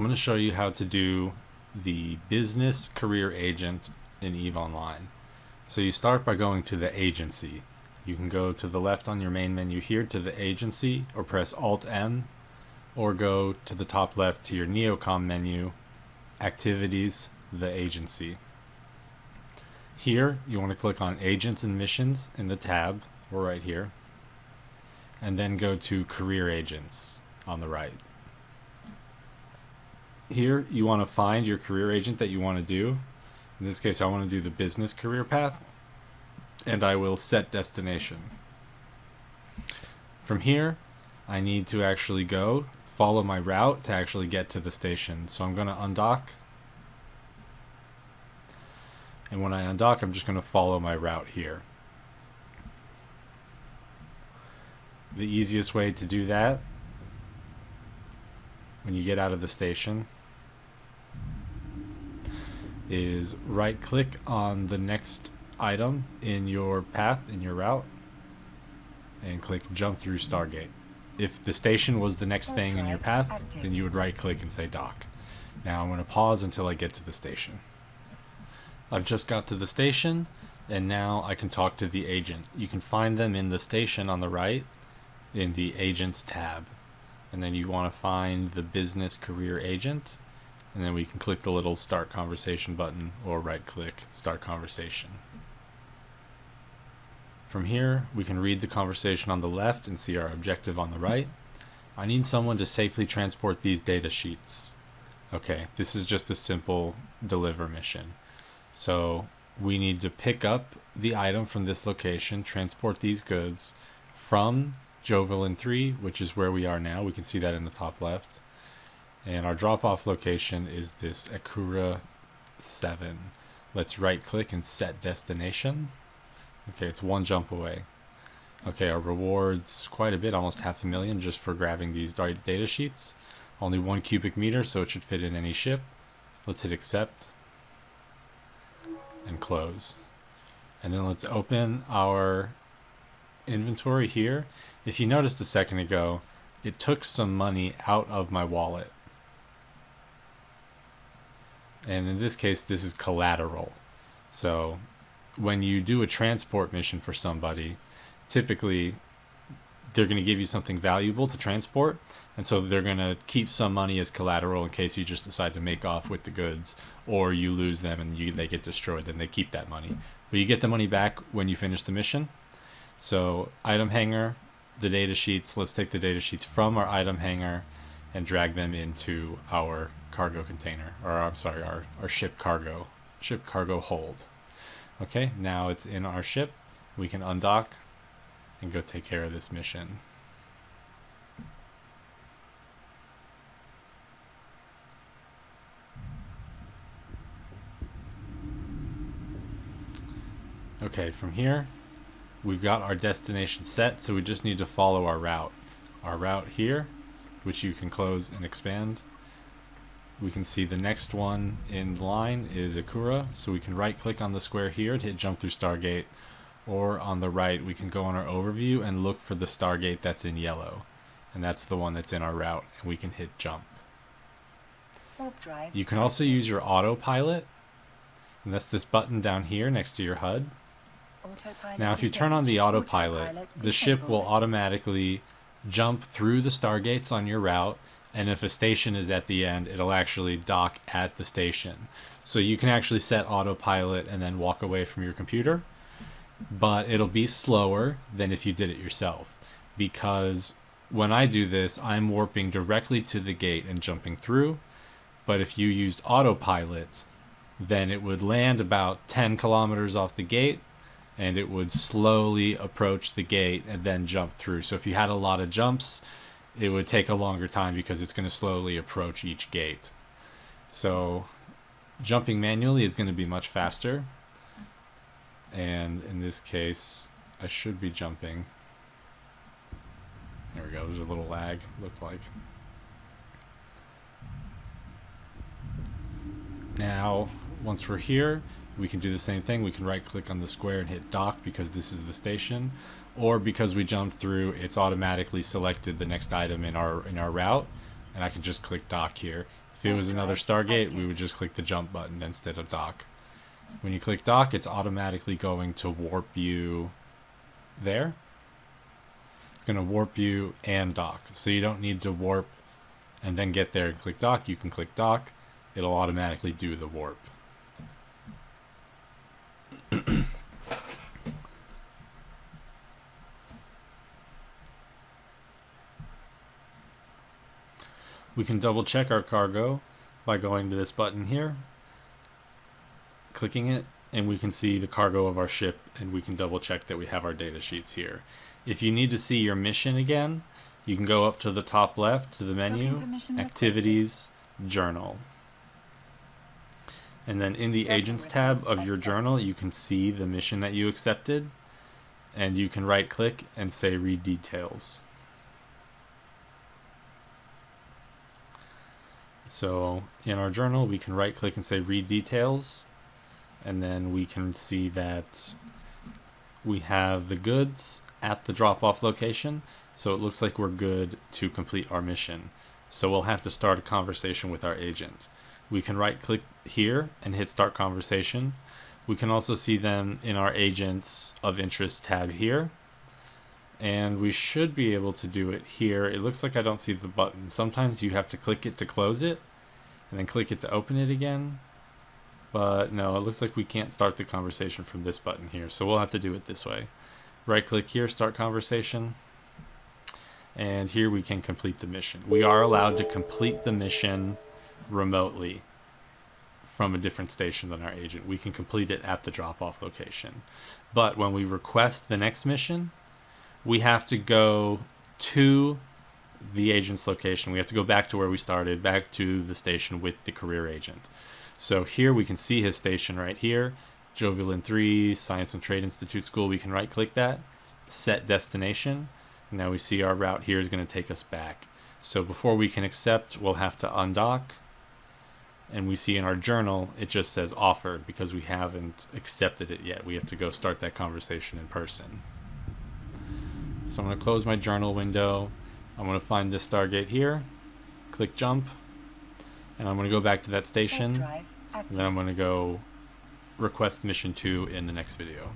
I'm going to show you how to do the business career agent in EVE Online. So you start by going to the agency. You can go to the left on your main menu here to the agency, or press Alt-M, or go to the top left to your Neocom menu, Activities, the agency. Here you want to click on Agents and Missions in the tab, or right here, and then go to Career Agents on the right. Here you want to find your career agent that you want to do. In this case I want to do the business career path, and I will set destination. From here I need to actually go follow my route to actually get to the station. So I'm going to undock, and when I undock I'm just going to follow my route here. The easiest way to do that, when you get out of the station, is right click on the next item in your path, in your route, and click jump through Stargate. If the station was the next thing in your path, then you would right click and say dock. Now I'm going to pause until I get to the station. I've just got to the station, and now I can talk to the agent. You can find them in the station on the right in the Agents tab, and then you want to find the business career agent, and then we can click the little start conversation button or right click start conversation. From here we can read the conversation on the left and see our objective on the right. I need someone to safely transport these data sheets. Okay, this is just a simple deliver mission. So we need to pick up the item from this location, transport these goods from Jovelin 3, which is where we are now. We can see that in the top left. And our drop-off location is this Akura 7. Let's right-click and set destination. Okay, it's one jump away. Okay, our rewards quite a bit, almost 500,000 just for grabbing these data sheets. Only 1 cubic meter, so it should fit in any ship. Let's hit accept and close. And then let's open our inventory here. If you noticed a second ago, it took some money out of my wallet. And in this case, this is collateral. So when you do a transport mission for somebody, typically they're going to give you something valuable to transport, and so they're going to keep some money as collateral in case you just decide to make off with the goods, or you lose them and they get destroyed. Then they keep that money, but you get the money back when you finish the mission. So item hanger, the data sheets, let's take the data sheets from our item hanger and drag them into our cargo container, or I'm sorry, our ship cargo hold. Okay, now it's in our ship. We can undock and go take care of this mission. Okay, from here we've got our destination set, so we just need to follow our route. Our route here, which you can close and expand. We can see the next one in line is Akura, so we can right click on the square here to hit jump through Stargate, or on the right we can go on our overview and look for the Stargate that's in yellow, and that's the one that's in our route, and we can hit jump. You can also use your autopilot, and that's this button down here next to your HUD. Now if you turn on the autopilot, the ship will automatically jump through the Stargates on your route, and if a station is at the end, it'll actually dock at the station. So you can actually set autopilot and then walk away from your computer, but it'll be slower than if you did it yourself, because when I do this, I'm warping directly to the gate and jumping through. But if you used autopilot, then it would land about 10 kilometers off the gate, and it would slowly approach the gate and then jump through. So if you had a lot of jumps, it would take a longer time because it's going to slowly approach each gate. So jumping manually is going to be much faster. And in this case, I should be jumping. There we go, there's a little lag, looked like. Now, once we're here, we can do the same thing. We can right click on the square and hit dock because this is the station, or because we jumped through, it's automatically selected the next item in our route, and I can just click dock here. If it was another Stargate, we would just click the jump button instead of dock. When you click dock, it's automatically going to warp you there. It's going to warp you and dock. So you don't need to warp and then get there and click dock. You can click dock. It'll automatically do the warp. We can double check our cargo by going to this button here, clicking it, and we can see the cargo of our ship, and we can double check that we have our data sheets here. If you need to see your mission again, you can go up to the top left to the menu, Activities, Journal. And then in the Agents tab of your journal, you can see the mission that you accepted, and you can right click and say Read Details. So in our journal, we can right click and say Read Details, and then we can see that we have the goods at the drop-off location, so it looks like we're good to complete our mission. So we'll have to start a conversation with our agent. We can right click here and hit Start Conversation. We can also see them in our Agents of Interest tab here, and we should be able to do it here. It looks like I don't see the button. Sometimes you have to click it to close it and then click it to open it again, but no, it looks like we can't start the conversation from this button here, so we'll have to do it this way. Right click here, Start Conversation, and here we can complete the mission. We are allowed to complete the mission remotely from a different station than our agent. We can complete it at the drop-off location, but when we request the next mission, we have to go to the agent's location. We have to go back to where we started, back to the station with the career agent. So here we can see his station right here, Jovialin 3, Science and Trade Institute School. We can right click that, set destination. Now we see our route here is going to take us back. So before we can accept, we'll have to undock. And we see in our journal, it just says offered because we haven't accepted it yet. We have to go start that conversation in person. So I'm going to close my journal window. I'm going to find this Stargate here, click jump, and I'm going to go back to that station, and then I'm going to go request mission 2 in the next video.